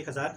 1000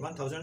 1000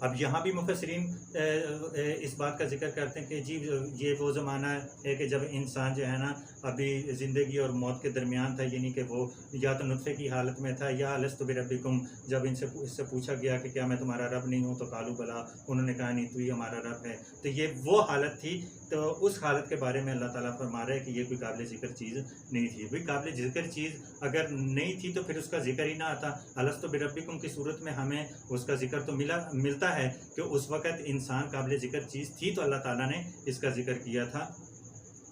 اب یہاں بھی مفسرین اس بات کا ذکر کرتے ہیں کہ جی یہ وہ زمانہ ہے کہ جب انسان جو ہے نا ابھی زندگی اور موت کے درمیان تھا، یعنی کہ وہ یا تو نطفے کی حالت میں تھا، یا الست بربکم جب اس سے پوچھا گیا کہ کیا میں تمہارا رب نہیں ہوں، تو قالوا بلا، انہوں نے کہا نہیں تو ہی ہمارا رب ہے. تو یہ وہ حالت تھی. تو اس حالت کے بارے میں اللہ تعالیٰ فرما رہا ہے کہ یہ کوئی قابل ذکر چیز نہیں تھی. بھائی قابل ذکر چیز اگر نہیں تھی تو پھر اس کا ذکر ہی نہ آتا. الست بربکم کی صورت میں ہمیں اس کا ذکر تو ملتا ہے کہ اس وقت انسان قابل ذکر چیز تھی تو اللہ تعالیٰ نے اس کا ذکر کیا تھا.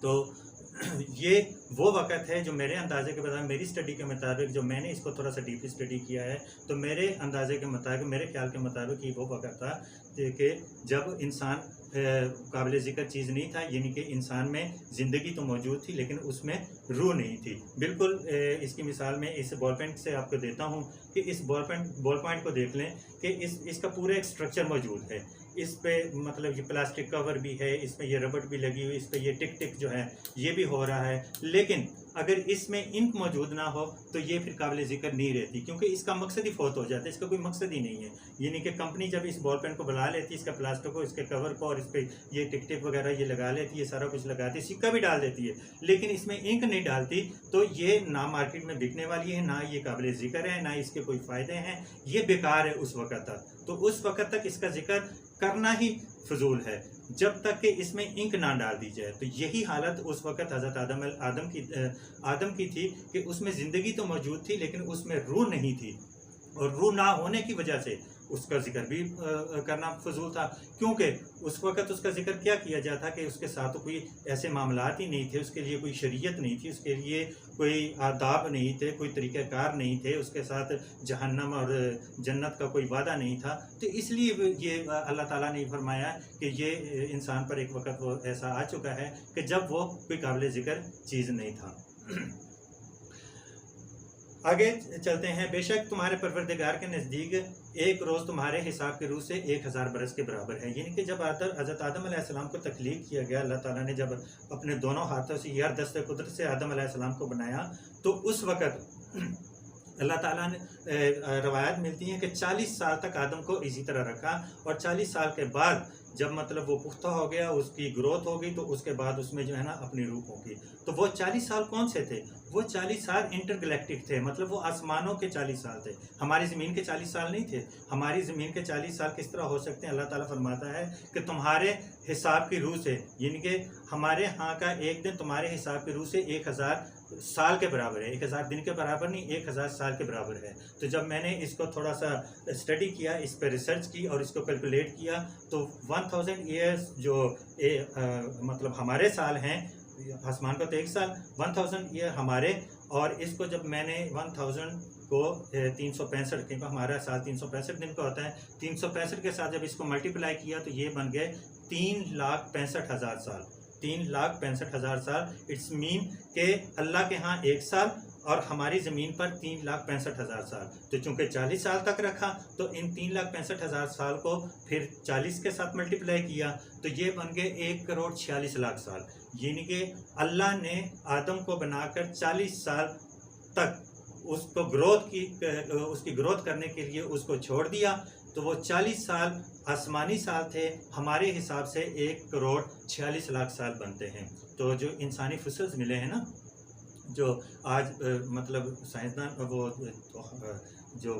تو یہ وہ وقت ہے جو میرے اندازے کے مطابق، میری اسٹڈی کے مطابق، جو میں نے اس کو تھوڑا سا ڈیپلی اسٹڈی کیا ہے، تو میرے اندازے کے مطابق، میرے خیال کے مطابق یہ وہ وقت تھا کہ جب انسان قابل ذکر چیز نہیں تھا، یعنی کہ انسان میں زندگی تو موجود تھی لیکن اس میں روح نہیں تھی. بالکل اس کی مثال میں اس بال پینٹ سے آپ کو دیتا ہوں کہ اس بال پوائنٹ کو دیکھ لیں کہ اس کا پورا ایک اسٹرکچر موجود ہے. اس پہ مطلب یہ پلاسٹک کور بھی ہے، اس پہ یہ ربڑ بھی لگی ہوئی، اس پہ یہ ٹک ٹک جو ہے یہ بھی ہو رہا ہے. لیکن اگر اس میں انک موجود نہ ہو تو یہ پھر قابل ذکر نہیں رہتی، کیونکہ اس کا مقصد ہی فوت ہو جاتا ہے. اس کا کوئی مقصد ہی نہیں ہے. یعنی کہ کمپنی جب اس بال پین کو بنا لیتی ہے، اس کا پلاسٹک کو، اس کے کور کو، اور اس پہ یہ ٹک ٹک وغیرہ یہ لگا لیتی ہے، سارا کچھ لگاتی ہے، سکہ بھی ڈال دیتی ہے، لیکن اس میں انک نہیں ڈالتی، تو یہ نہ مارکیٹ میں بکنے والی ہے، نہ یہ قابل ذکر ہے، نہ اس کے کوئی فائدے ہیں. یہ بیکار ہے اس وقت تک. تو اس وقت تک اس کا ذکر کرنا ہی فضول ہے جب تک کہ اس میں انک نہ ڈال دی جائے. تو یہی حالت اس وقت حضرت آدم کی تھی کہ اس میں زندگی تو موجود تھی لیکن اس میں روح نہیں تھی، اور روح نہ ہونے کی وجہ سے اس کا ذکر بھی کرنا فضول تھا. کیونکہ اس وقت اس کا ذکر کیا جاتا کہ اس کے ساتھ کوئی ایسے معاملات ہی نہیں تھے، اس کے لیے کوئی شریعت نہیں تھی، اس کے لیے کوئی آداب نہیں تھے، کوئی طریقہ کار نہیں تھے، اس کے ساتھ جہنم اور جنت کا کوئی وعدہ نہیں تھا. تو اس لیے یہ اللہ تعالیٰ نے فرمایا کہ یہ انسان پر ایک وقت وہ ایسا آ چکا ہے کہ جب وہ کوئی قابل ذکر چیز نہیں تھا. آگے چلتے ہیں. بے شک تمہارے پروردگار کے نزدیک ایک روز تمہارے حساب کے روح سے 1000 برس کے برابر ہے. یعنی کہ جب حضرت آدم علیہ السلام کو تخلیق کیا گیا، اللہ تعالیٰ نے جب اپنے دونوں ہاتھوں سے یا دست قدرت سے آدم علیہ السلام کو بنایا، تو اس وقت اللہ تعالیٰ نے روایت ملتی ہیں کہ 40 سال تک آدم کو اسی طرح رکھا، اور 40 سال کے بعد جب مطلب وہ پختہ ہو گیا، اس کی گروتھ ہو گئی، تو اس کے بعد اس میں جو ہے نا اپنی روح ہوگی. تو وہ 40 سال کون سے تھے؟ وہ 40 سال انٹر گلیکٹک تھے، مطلب وہ آسمانوں کے 40 سال تھے، ہماری زمین کے 40 سال نہیں تھے. ہماری زمین کے 40 سال کس طرح ہو سکتے ہیں؟ اللہ تعالیٰ فرماتا ہے کہ تمہارے حساب کی روح سے، یعنی کہ ہمارے ہاں کا ایک دن تمہارے حساب کی روح سے 1000 سال کے برابر ہے. 1000 دن کے برابر نہیں، 1000 سال کے برابر ہے. تو جب میں نے اس کو تھوڑا سا اسٹڈی کیا، اس پہ ریسرچ کی اور اس کو کیلکولیٹ کیا، تو 1000 ایئرس جو مطلب ہمارے سال ہیں، آسمان کا تو ایک سال، 1000 ایئر ہمارے، اور اس کو جب میں نے 1000 کو 365، کیونکہ ہمارا سال 365 دن کا ہوتا ہے، 365 کے ساتھ جب اس کو ملٹیپلائی کیا تو یہ بن گئے 3,65,000 سال. 3,65,000 سال. اٹس مین کہ اللہ کے ہاں ایک سال اور ہماری زمین پر 3,65,000 سال. تو چونکہ 40 سال تک رکھا تو ان 3,65,000 سال کو پھر 40 کے ساتھ ملٹیپلائی کیا تو یہ بن گئے 1,46,00,000 سال. یعنی کہ اللہ نے آدم کو بنا کر 40 سال تک اس کو اس کی گروتھ کرنے کے لیے اس کو چھوڑ دیا. تو وہ 40 سال آسمانی سال تھے، ہمارے حساب سے 1,46,00,000 سال بنتے ہیں. تو جو انسانی فسلز ملے ہیں نا، جو آج مطلب سائنسدان، وہ جو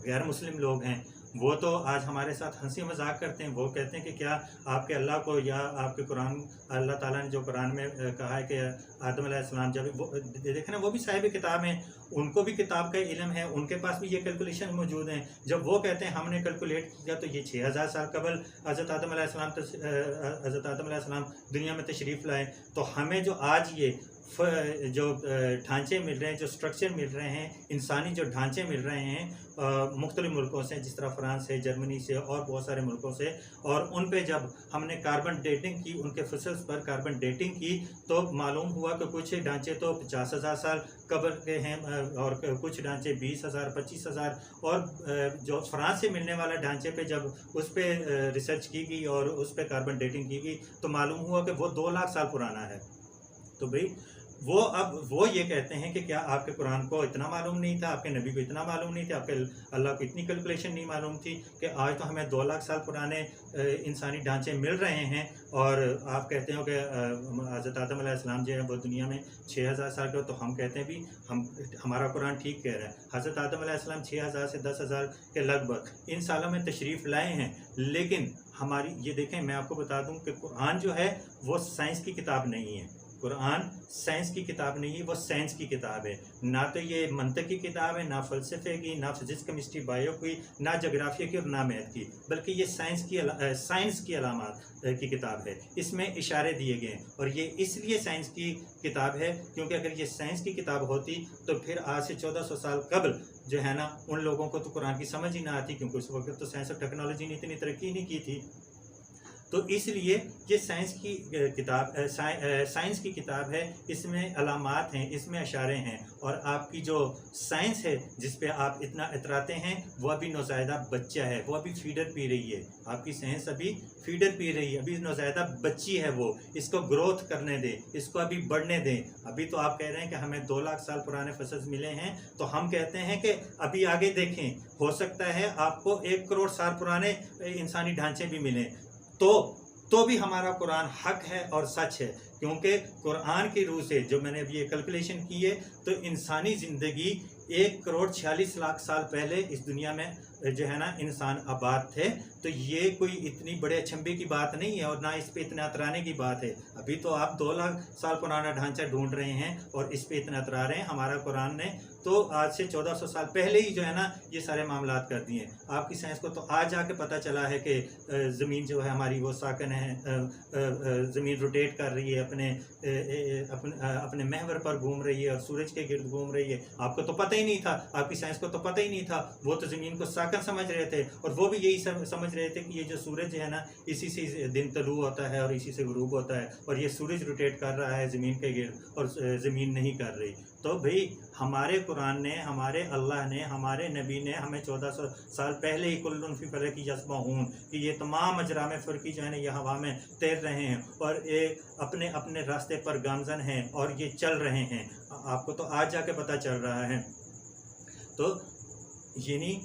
غیر مسلم لوگ ہیں، وہ تو آج ہمارے ساتھ ہنسی مذاق کرتے ہیں. وہ کہتے ہیں کہ کیا آپ کے اللہ کو یا آپ کے قرآن، اللہ تعالیٰ نے جو قرآن میں کہا ہے کہ آدم علیہ السلام جب دیکھیں نا، وہ بھی صاحب کتاب ہیں، ان کو بھی کتاب کا علم ہے، ان کے پاس بھی یہ کیلکولیشن موجود ہیں. جب وہ کہتے ہیں ہم نے کیلکولیٹ کیا تو یہ 6000 سال قبل حضرت آدم علیہ السلام دنیا میں تشریف لائے. تو ہمیں جو آج یہ جو ڈھانچے مل رہے ہیں، جو اسٹرکچر مل رہے ہیں، انسانی جو ڈھانچے مل رہے ہیں مختلف ملکوں سے، جس طرح فرانس سے، جرمنی سے اور بہت سارے ملکوں سے، اور ان پہ جب ہم نے کاربن ڈیٹنگ کی، ان کے فسلز پر کاربن ڈیٹنگ کی، تو معلوم ہوا کہ کچھ ڈھانچے تو 50,000 سال قبل کے ہیں، اور کچھ ڈھانچے 20,000 25,000. اور جو فرانس سے ملنے والا ڈھانچے پہ جب اس پہ ریسرچ کی گئی اور اس پہ کاربن ڈیٹنگ کی گئی تو معلوم ہوا کہ وہ 2 لاکھ سال پرانا ہے. تو بھئی اب وہ یہ کہتے ہیں کہ کیا آپ کے قرآن کو اتنا معلوم نہیں تھا، آپ کے نبی کو اتنا معلوم نہیں تھا، آپ کے اللہ کو اتنی کیلکولیشن نہیں معلوم تھی کہ آج تو ہمیں 2 لاکھ سال پرانے انسانی ڈھانچے مل رہے ہیں، اور آپ کہتے ہو کہ حضرت آدم علیہ السلام جو ہے وہ دنیا میں 6000 سال کے، تو ہم کہتے ہیں بھی ہمارا قرآن ٹھیک کہہ رہا ہے، حضرت آدم علیہ السلام 6000 سے 10,000 کے لگ بھگ ان سالوں میں تشریف لائے ہیں، لیکن ہماری یہ دیکھیں، میں آپ کو بتا دوں کہ قرآن جو ہے وہ سائنس کی کتاب نہیں ہے، قرآن سائنس کی کتاب نہیں ہے، وہ سائنس کی کتاب ہے، نہ تو یہ منطق کی کتاب ہے، نہ فلسفے کی، نہ فزکس کیمسٹری بایو کی، نہ جغرافیہ کی اور نہ میتھ کی، بلکہ یہ سائنس کی علامات کی کتاب ہے، اس میں اشارے دیے گئے ہیں، اور یہ اس لیے سائنس کی کتاب ہے کیونکہ اگر یہ سائنس کی کتاب ہوتی تو پھر آج سے 1400 سال قبل جو ہے نا ان لوگوں کو تو قرآن کی سمجھ ہی نہ آتی، کیونکہ اس وقت تو سائنس اور ٹیکنالوجی نے اتنی ترقی نہیں کی تھی، تو اس لیے یہ سائنس کی کتاب ہے، اس میں علامات ہیں، اس میں اشارے ہیں، اور آپ کی جو سائنس ہے جس پہ آپ اتنا اتراتے ہیں وہ ابھی نوزائیدہ بچہ ہے، وہ ابھی فیڈر پی رہی ہے، آپ کی سائنس ابھی فیڈر پی رہی ہے، ابھی نوزائیدہ بچی ہے، وہ اس کو گروتھ کرنے دیں، اس کو ابھی بڑھنے دیں، ابھی تو آپ کہہ رہے ہیں کہ ہمیں 2 لاکھ سال پرانے فصل ملے ہیں، تو ہم کہتے ہیں کہ ابھی آگے دیکھیں، ہو سکتا ہے آپ کو 1 کروڑ سال پرانے انسانی ڈھانچے بھی ملیں، تو بھی ہمارا قرآن حق ہے اور سچ ہے، کیونکہ قرآن کی روح سے جو میں نے ابھی یہ کیلکولیشن کی ہے تو انسانی زندگی 1 کروڑ 46 لاکھ سال پہلے اس دنیا میں جو ہے نا انسان آباد تھے، تو یہ کوئی اتنی بڑے اچنبے کی بات نہیں ہے، اور نہ اس پہ اتنا اترانے کی بات ہے، ابھی تو آپ 2 لاکھ سال پرانا ڈھانچہ ڈھونڈ رہے ہیں اور اس پہ اتنا اترا رہے ہیں، ہمارا قرآن نے تو آج سے 1400 سال پہلے ہی جو ہے نا یہ سارے معاملات کر دیے ہیں، آپ کی سائنس کو تو آج جا کے پتہ چلا ہے کہ زمین جو ہے ہماری وہ ساکن ہے، زمین روٹیٹ کر رہی ہے، اپنے محور پر گھوم رہی ہے اور سورج کے گرد گھوم رہی ہے، آپ کو تو پتہ ہی نہیں تھا، آپ کی سائنس کو تو پتہ ہی نہیں تھا، وہ تو زمین کو ساکن سمجھ رہے تھے، اور وہ بھی یہی سمجھ رہے تھے کہ یہ جو سورج ہے نا اسی سے دن طلوع ہوتا ہے اور اسی سے غروب ہوتا ہے، اور یہ سورج روٹیٹ کر رہا ہے زمین کے گرد اور زمین نہیں کر رہی، تو بھئی ہمارے قرآن نے، ہمارے اللہ نے، ہمارے نبی نے ہمیں 1400 سال پہلے ہی کل فی فلک یسبحون کہ یہ تمام اجرام فلکی جو ہے نا یہ ہوا میں تیر رہے ہیں اور اپنے اپنے راستے پر گامزن ہیں اور یہ چل رہے ہیں، آپ کو تو آج جا کے پتہ چل رہا ہے، تو یعنی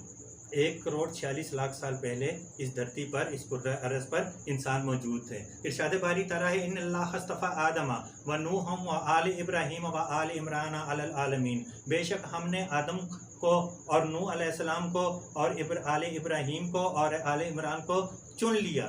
1 کروڑ 46 لاکھ سال پہلے اس دھرتی پر، اس کرۂ ارض پر انسان موجود تھے۔ ارشاد باری تعالیٰ ہے ان اللہ اصطفیٰ آدم و نوح و آل ابراہیم و آل عمران علی العالمین، بے شک ہم نے آدم کو اور نوح علیہ السلام کو اور آل ابراہیم کو اور آل عمران کو چن لیا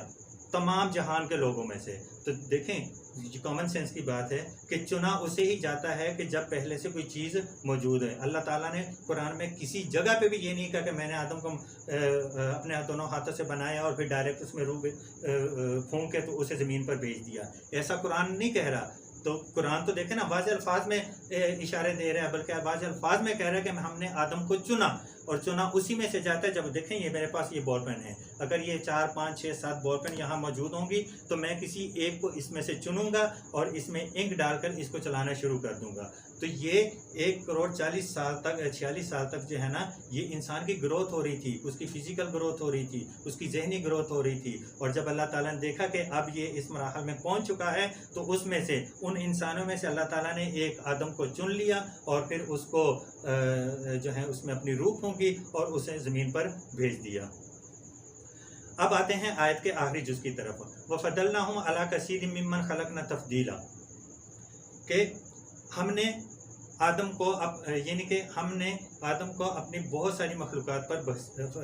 تمام جہان کے لوگوں میں سے، تو دیکھیں یہ کامن سینس کی بات ہے کہ چنا اسے ہی جاتا ہے کہ جب پہلے سے کوئی چیز موجود ہے، اللہ تعالیٰ نے قرآن میں کسی جگہ پہ بھی یہ نہیں کہا کہ میں نے آدم کو اپنے دونوں ہاتھوں سے بنایا اور پھر ڈائریکٹ اس میں روح پھونک کے تو اسے زمین پر بھیج دیا، ایسا قرآن نہیں کہہ رہا، تو قرآن تو دیکھیں نا واضح الفاظ میں اشارے دے رہا ہے، بلکہ واضح الفاظ میں کہہ رہا ہے کہ ہم نے آدم کو چنا، اور چنا اسی میں سے جاتا ہے، جب دیکھیں یہ میرے پاس یہ بال پین ہے، اگر یہ 4 5 6 7 بال پین یہاں موجود ہوں گی تو میں کسی ایک کو اس میں سے چنوں گا اور اس میں انک ڈال کر اس کو چلانا شروع کر دوں گا، تو یہ 1 کروڑ 46 سال تک جو ہے نا یہ انسان کی گروتھ ہو رہی تھی، اس کی فزیکل گروتھ ہو رہی تھی، اس کی ذہنی گروتھ ہو رہی تھی، اور جب اللہ تعالیٰ نے دیکھا کہ اب یہ اس مراحل میں پہنچ چکا ہے تو اس میں سے ان انسانوں میں سے اللہ تعالیٰ نے ایک آدم کو چن لیا اور پھر اس کو جو ہے اس میں اپنی روح پھونکی اور اسے زمین پر بھیج دیا۔ اب آتے ہیں آیت کے آخری جز کی طرف، وَفَضَّلْنَاهُمْ عَلَىٰ كَثِيرٍ مِّمَّنْ خَلَقْنَا تَفْضِيلًا، کہ ہم نے آدم کو یعنی کہ ہم نے آدم کو اپنی بہت ساری مخلوقات پر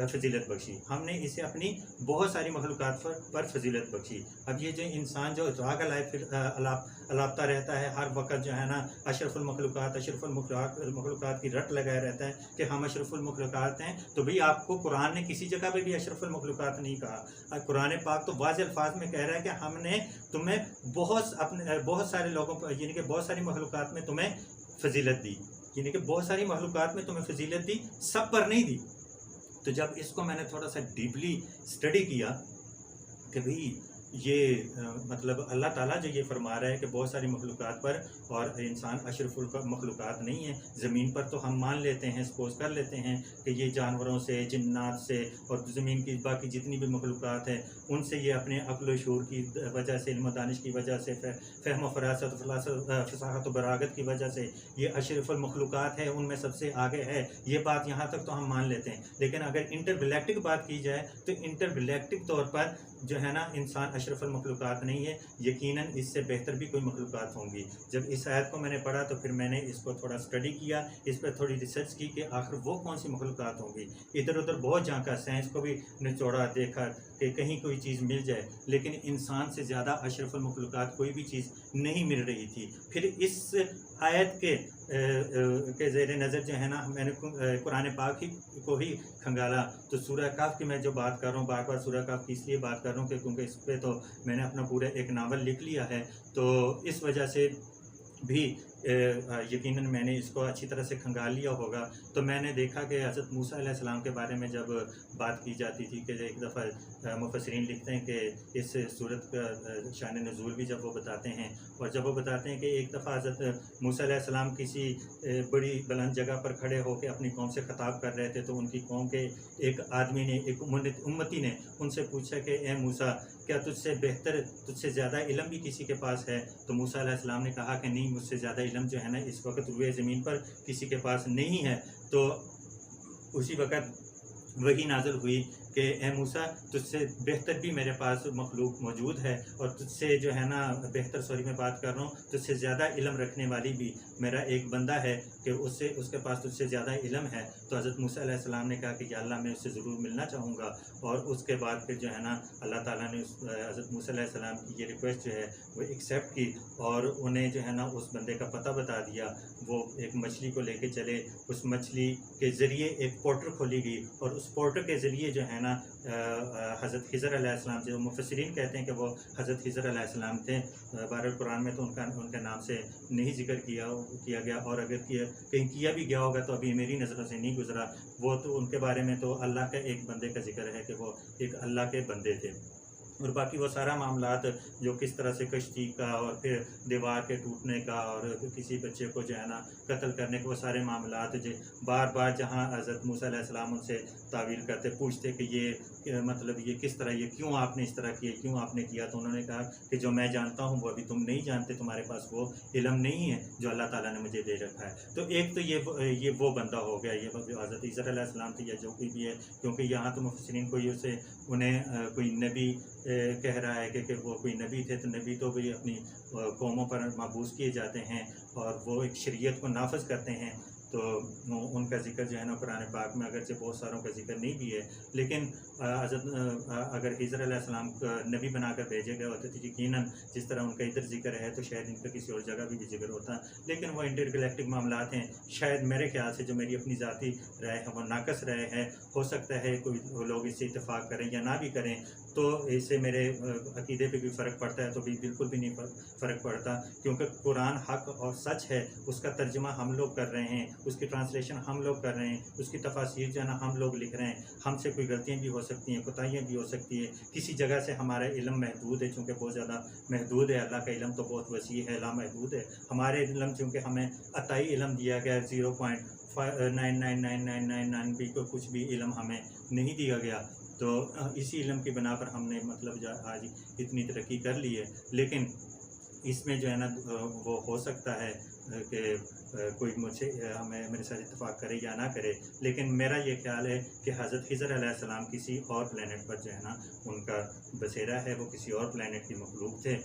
فضیلت بخشی، ہم نے اسے اپنی بہت ساری مخلوقات پر فضیلت بخشی۔ اب یہ جو انسان جو راگ الاپتا رہتا ہے ہر وقت جو ہے نا اشرف المخلوقات کی رٹ لگائے رہتا ہے کہ ہم اشرف المخلوقات ہیں، تو بھئی آپ کو قرآن نے کسی جگہ پہ بھی اشرف المخلوقات نہیں کہا، قرآن پاک تو واضح الفاظ میں کہہ رہا ہے کہ ہم نے تمہیں بہت سارے لوگوں پر یعنی کہ بہت ساری مخلوقات میں تمہیں فضیلت دی، یعنی کہ بہت ساری مخلوقات میں تمہیں فضیلت دی، سب پر نہیں دی۔ تو جب اس کو میں نے تھوڑا سا ڈیپلی اسٹڈی کیا کہ بھئی یہ مطلب اللہ تعالیٰ جو یہ فرما رہا ہے کہ بہت ساری مخلوقات پر اور انسان اشرف مخلوقات نہیں ہے، زمین پر تو ہم مان لیتے ہیں، سپوز کر لیتے ہیں کہ یہ جانوروں سے، جنات سے اور زمین کی باقی جتنی بھی مخلوقات ہیں ان سے یہ اپنے عقل و شعور کی وجہ سے، علم و دانش کی وجہ سے، فہم و فراست فصاحت و براغت کی وجہ سے یہ اشرف المخلوقات ہے، ان میں سب سے آگے ہے. یہ بات یہاں تک تو ہم مان لیتے ہیں. لیکن اگر انٹرگلیکٹک بات کی جائے تو انٹرگلیکٹک طور پر جو ہے نا انسان اشرف المخلوقات نہیں ہے. یقیناً اس سے بہتر بھی کوئی مخلوقات ہوں گی. جب اس آیت کو میں نے پڑھا تو پھر میں نے اس کو تھوڑا اسٹڈی کیا، اس پر تھوڑی ریسرچ کی کہ آخر وہ کون سی مخلوقات ہوں گی. ادھر ادھر بہت جھانکا، سائنس کو بھی نچوڑا، دیکھا کہ کہیں کوئی چیز مل جائے، لیکن انسان سے زیادہ اشرف المخلوقات کوئی بھی چیز نہیں مل رہی تھی. پھر اس آیت کے زیر نظر جو ہے نا میں نے قرآن پاک کو ہی کھنگالا. تو سورہ کہف کی میں جو بات کر رہا ہوں، بار بار سورہ کہف کی اس لیے بات کر رہا ہوں کہ کیونکہ اس پہ تو میں نے اپنا پورا ایک ناول لکھ لیا ہے، تو اس وجہ سے بھی یقیناً میں نے اس کو اچھی طرح سے کھنگال لیا ہوگا. تو میں نے دیکھا کہ حضرت موسیٰ علیہ السلام کے بارے میں جب بات کی جاتی تھی کہ ایک دفعہ مفسرین لکھتے ہیں کہ اس صورت کا شان نزول بھی جب وہ بتاتے ہیں، اور جب وہ بتاتے ہیں کہ ایک دفعہ حضرت موسیٰ علیہ السلام کسی بڑی بلند جگہ پر کھڑے ہو کے اپنی قوم سے خطاب کر رہے تھے، تو ان کی قوم کے ایک آدمی نے، ایک امتی نے ان سے پوچھا کہ اے موسیٰ، کیا تجھ سے بہتر، تجھ سے زیادہ علم بھی کسی کے پاس ہے؟ تو موسیٰ علیہ السلام نے کہا کہ نہیں، مجھ سے زیادہ علم جو ہے نا اس وقت روئے زمین پر کسی کے پاس نہیں ہے. تو اسی وقت وہی نازل ہوئی کہ اے موسیٰ، تجھ سے بہتر بھی میرے پاس مخلوق موجود ہے، اور تجھ سے جو ہے نا بہتر، سوری میں بات کر رہا ہوں، تجھ سے زیادہ علم رکھنے والی بھی میرا ایک بندہ ہے کہ اس کے پاس تجھ سے زیادہ علم ہے. تو حضرت موسیٰ علیہ السلام نے کہا کہ یا اللہ، میں اس سے ضرور ملنا چاہوں گا. اور اس کے بعد پھر جو ہے نا اللہ تعالیٰ نے حضرت موسیٰ علیہ السلام کی یہ ریکویسٹ جو ہے وہ ایکسیپٹ کی، اور انہیں جو ہے نا اس بندے کا پتہ بتا دیا. وہ ایک مچھلی کو لے کے چلے، اس مچھلی کے ذریعے ایک پورٹل کھولی گئی، اور اس پورٹل کے ذریعے جو ہے نا حضرت خضر علیہ السلام، جو مفسرین کہتے ہیں کہ وہ حضرت خضر علیہ السلام تھے. بہرحال قرآن میں تو ان کے نام سے نہیں ذکر کیا گیا، اور اگر کہیں کیا بھی گیا ہوگا تو ابھی میری نظروں سے نہیں گزرا. وہ تو ان کے بارے میں تو اللہ کا ایک بندے کا ذکر ہے کہ وہ ایک اللہ کے بندے تھے. اور باقی وہ سارا معاملات جو کس طرح سے کشتی کا، اور پھر دیوار کے ٹوٹنے کا، اور کسی بچے کو جو ہے نا قتل کرنے کے، وہ سارے معاملات جو بار بار جہاں حضرت موسیٰ علیہ السلام ان سے تعویل کرتے، پوچھتے کہ یہ مطلب یہ کس طرح، یہ کیوں آپ نے اس طرح کیا، کیوں آپ نے کیا، تو انہوں نے کہا کہ جو میں جانتا ہوں وہ ابھی تم نہیں جانتے، تمہارے پاس وہ علم نہیں ہے جو اللہ تعالیٰ نے مجھے دے رکھا ہے. تو ایک تو یہ وہ بندہ ہو گیا، یہ حضرت عیسیٰ علیہ السلام تھے یا جو کوئی بھی ہے، کیونکہ یہاں تو مفسرین کوئی اسے انہیں کوئی نبی کہہ رہا ہے کہ وہ کوئی نبی تھے. تو نبی تو بھی اپنی قوموں پر مبعوث کیے جاتے ہیں، اور وہ ایک شریعت کو نافذ کرتے ہیں. تو ان کا ذکر جو ہے نا قرآن پاک میں اگرچہ بہت ساروں کا ذکر نہیں بھی ہے، لیکن حضرت اگر خضر علیہ السلام کا نبی بنا کر بھیجے گئے ہوتے تو یقیناً جس طرح ان کا ادھر ذکر ہے تو شاید ان کا کسی اور جگہ بھی ذکر ہوتا. لیکن وہ انٹرگلیکٹک معاملات ہیں. شاید میرے خیال سے جو میری اپنی ذاتی رائے ہے وہ ناقص رائے ہے. ہو سکتا ہے کوئی لوگ اس سے اتفاق کریں یا نہ بھی کریں، تو اس سے میرے عقیدے پہ بھی فرق پڑتا ہے. تو بھی بالکل بھی نہیں فرق پڑتا، کیونکہ قرآن حق اور سچ ہے. اس کا ترجمہ ہم لوگ کر رہے ہیں، اس کی ٹرانسلیشن ہم لوگ کر رہے ہیں، اس کی تفاسیر جو ہے نا ہم لوگ لکھ رہے ہیں. ہم سے کوئی غلطیاں بھی ہو سکتی ہیں، کوتاہیاں بھی ہو سکتی ہیں. کسی جگہ سے ہمارا علم محدود ہے، چونکہ بہت زیادہ محدود ہے. اللہ کا علم تو بہت وسیع ہے، لامحدود ہے. ہمارے علم چونکہ ہمیں عطائی علم دیا گیا 0.99999 بھی کو کچھ بھی علم ہمیں نہیں دیا گیا. تو اسی علم کی بنا پر ہم نے مطلب آج اتنی ترقی کر لی ہے. لیکن اس میں جو ہے نا وہ ہو سکتا ہے کہ کوئی میرے ساتھ اتفاق کرے یا نہ کرے، لیکن میرا یہ خیال ہے کہ حضرت خضر علیہ السلام کسی اور پلینٹ پر جو ہے نا ان کا بسیرا ہے، وہ کسی اور پلینٹ کی مخلوق تھے.